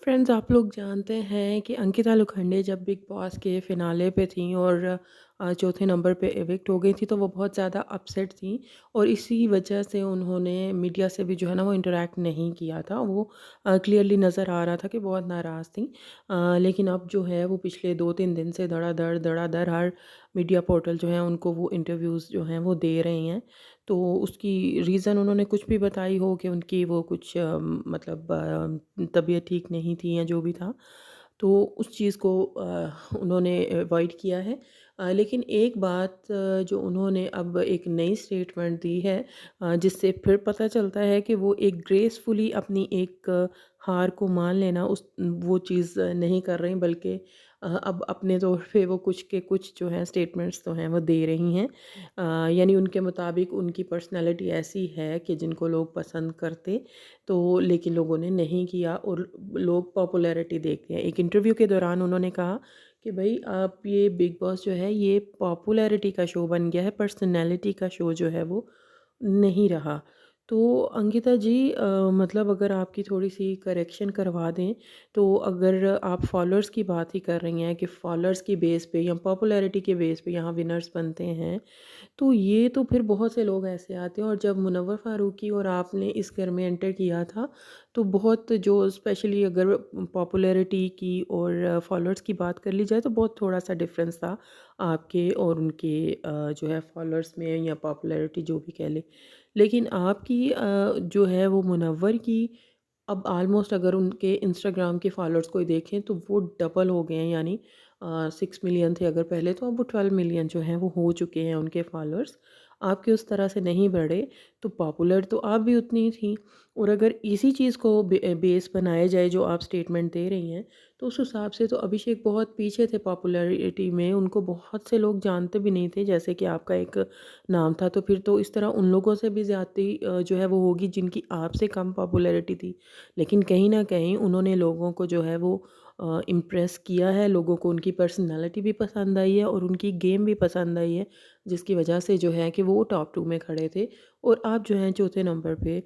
Friends, आप लोग जानते हैं कि अंकिता लोखंडे जब बिग बॉस के फिनाले पे थीं और चौथे नंबर पे एविक्ट हो गई थी, तो वो बहुत ज़्यादा अपसेट थीं और इसी वजह से उन्होंने मीडिया से भी जो है ना वो इंटरेक्ट नहीं किया था। वो क्लियरली नज़र आ रहा था कि बहुत नाराज़ थीं। लेकिन अब जो है वो पिछले 2-3 दिन से धड़ाधड़ हर मीडिया पोर्टल जो है उनको वो इंटरव्यूज़ जो हैं वो दे रहे हैं। तो उसकी रीज़न उन्होंने कुछ भी बताई हो कि उनकी वो कुछ मतलब तबीयत ठीक नहीं थी या जो भी था, तो उस चीज़ को उन्होंने अवॉइड किया है। लेकिन एक बात जो उन्होंने अब एक नई स्टेटमेंट दी है, जिससे फिर पता चलता है कि वो एक ग्रेसफुली अपनी एक हार को मान लेना उस वो चीज़ नहीं कर रही, बल्कि अब अपने तौर पे वो कुछ के कुछ जो हैं स्टेटमेंट्स तो हैं वो दे रही हैं। यानी उनके मुताबिक उनकी पर्सनैलिटी ऐसी है कि जिनको लोग पसंद करते, तो लेकिन लोगों ने नहीं किया और लोग पॉपुलैरिटी देखते हैं। एक इंटरव्यू के दौरान उन्होंने कहा कि भई आप ये बिग बॉस जो है ये पॉपुलैरिटी का शो बन गया है, पर्सनैलिटी का शो जो है वो नहीं रहा। तो अंकिता जी, मतलब अगर आपकी थोड़ी-सी करेक्शन करवा दें, तो अगर आप फॉलोअर्स की बात ही कर रही हैं कि फॉलोअर्स की बेस पे या पॉपुलैरिटी के बेस पे यहाँ विनर्स बनते हैं, तो ये तो फिर बहुत से लोग ऐसे आते हैं। और जब मुनव्वर फ़ारूकी और आपने इस घर में एंटर किया था, तो बहुत जो स्पेशली अगर पॉपुलैरिटी की और फॉलोअर्स की बात कर ली जाए, तो बहुत थोड़ा-सा डिफरेंस था आपके और उनके जो है फॉलोअर्स में या पॉपुलैरिटी जो भी कह लें। लेकिन आपकी जो है वो मुनव्वर की अब ऑलमोस्ट अगर उनके इंस्टाग्राम के फॉलोअर्स को ही देखें तो वो डबल हो गए हैं। यानी 6 मिलियन थे अगर पहले, तो अब वो 12 मिलियन जो हैं वो हो चुके हैं उनके फॉलोअर्स। आपके उस तरह से नहीं बढ़े, तो पॉपुलर तो आप भी उतनी ही थी। और अगर इसी चीज़ को बेस बनाया जाए जो आप स्टेटमेंट दे रही हैं, तो उस हिसाब से तो अभिषेक बहुत पीछे थे पॉपुलैरिटी में, उनको बहुत से लोग जानते भी नहीं थे जैसे कि आपका एक नाम था। तो फिर तो इस तरह उन लोगों से भी ज़्यादती जो है वो होगी जिनकी आपसे कम पॉपुलैरिटी थी। लेकिन कहीं न कहीं उन्होंने लोगों को जो है वो इम्प्रेस किया है, लोगों को उनकी पर्सनैलिटी भी पसंद आई है और उनकी गेम भी पसंद आई है, जिसकी वजह से जो है कि वो टॉप 2 में खड़े थे और आप जो हैं चौथे नंबर पे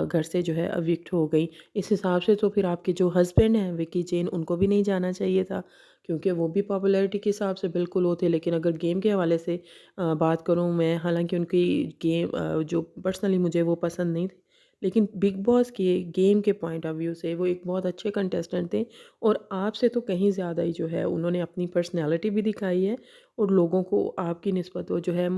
घर से जो है एविक्ट हो गई। इस हिसाब से तो फिर आपके जो हस्बैंड हैं विक्की जैन, उनको भी नहीं जाना चाहिए था, क्योंकि वो भी पॉपुलैरिटी के हिसाब से बिल्कुल वो थे। लेकिन अगर गेम के हवाले से बात करूँ मैं, हालाँकि उनकी गेम जो पर्सनली मुझे वो पसंद नहीं थी, लेकिन बिग बॉस के गेम के पॉइंट ऑफ व्यू से वो एक बहुत अच्छे कंटेस्टेंट थे और आपसे तो कहीं ज़्यादा ही जो है उन्होंने अपनी पर्सनैलिटी भी दिखाई है और लोगों को आपकी निस्बत वो जो है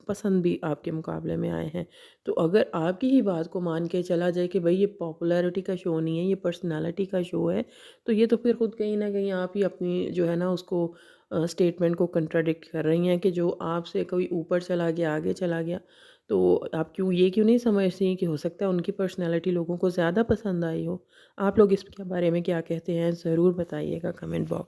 पसंद भी आपके मुकाबले में आए हैं। तो अगर आपकी ही बात को मान के चला जाए कि भाई ये पॉपुलैरिटी का शो नहीं है, ये पर्सनैलिटी का शो है, तो ये तो फिर खुद कहीं ना कहीं आप ही अपनी जो है ना उसको स्टेटमेंट को कंट्राडिक्ट कर रही हैं कि जो आपसे कोई ऊपर चला गया, आगे चला गया। तो आप क्यों नहीं समझती कि हो सकता है उनकी पर्सनैलिटी लोगों को ज़्यादा पसंद आई हो? आप लोग इसके बारे में क्या कहते हैं? ज़रूर बताइएगा कमेंट बॉक्स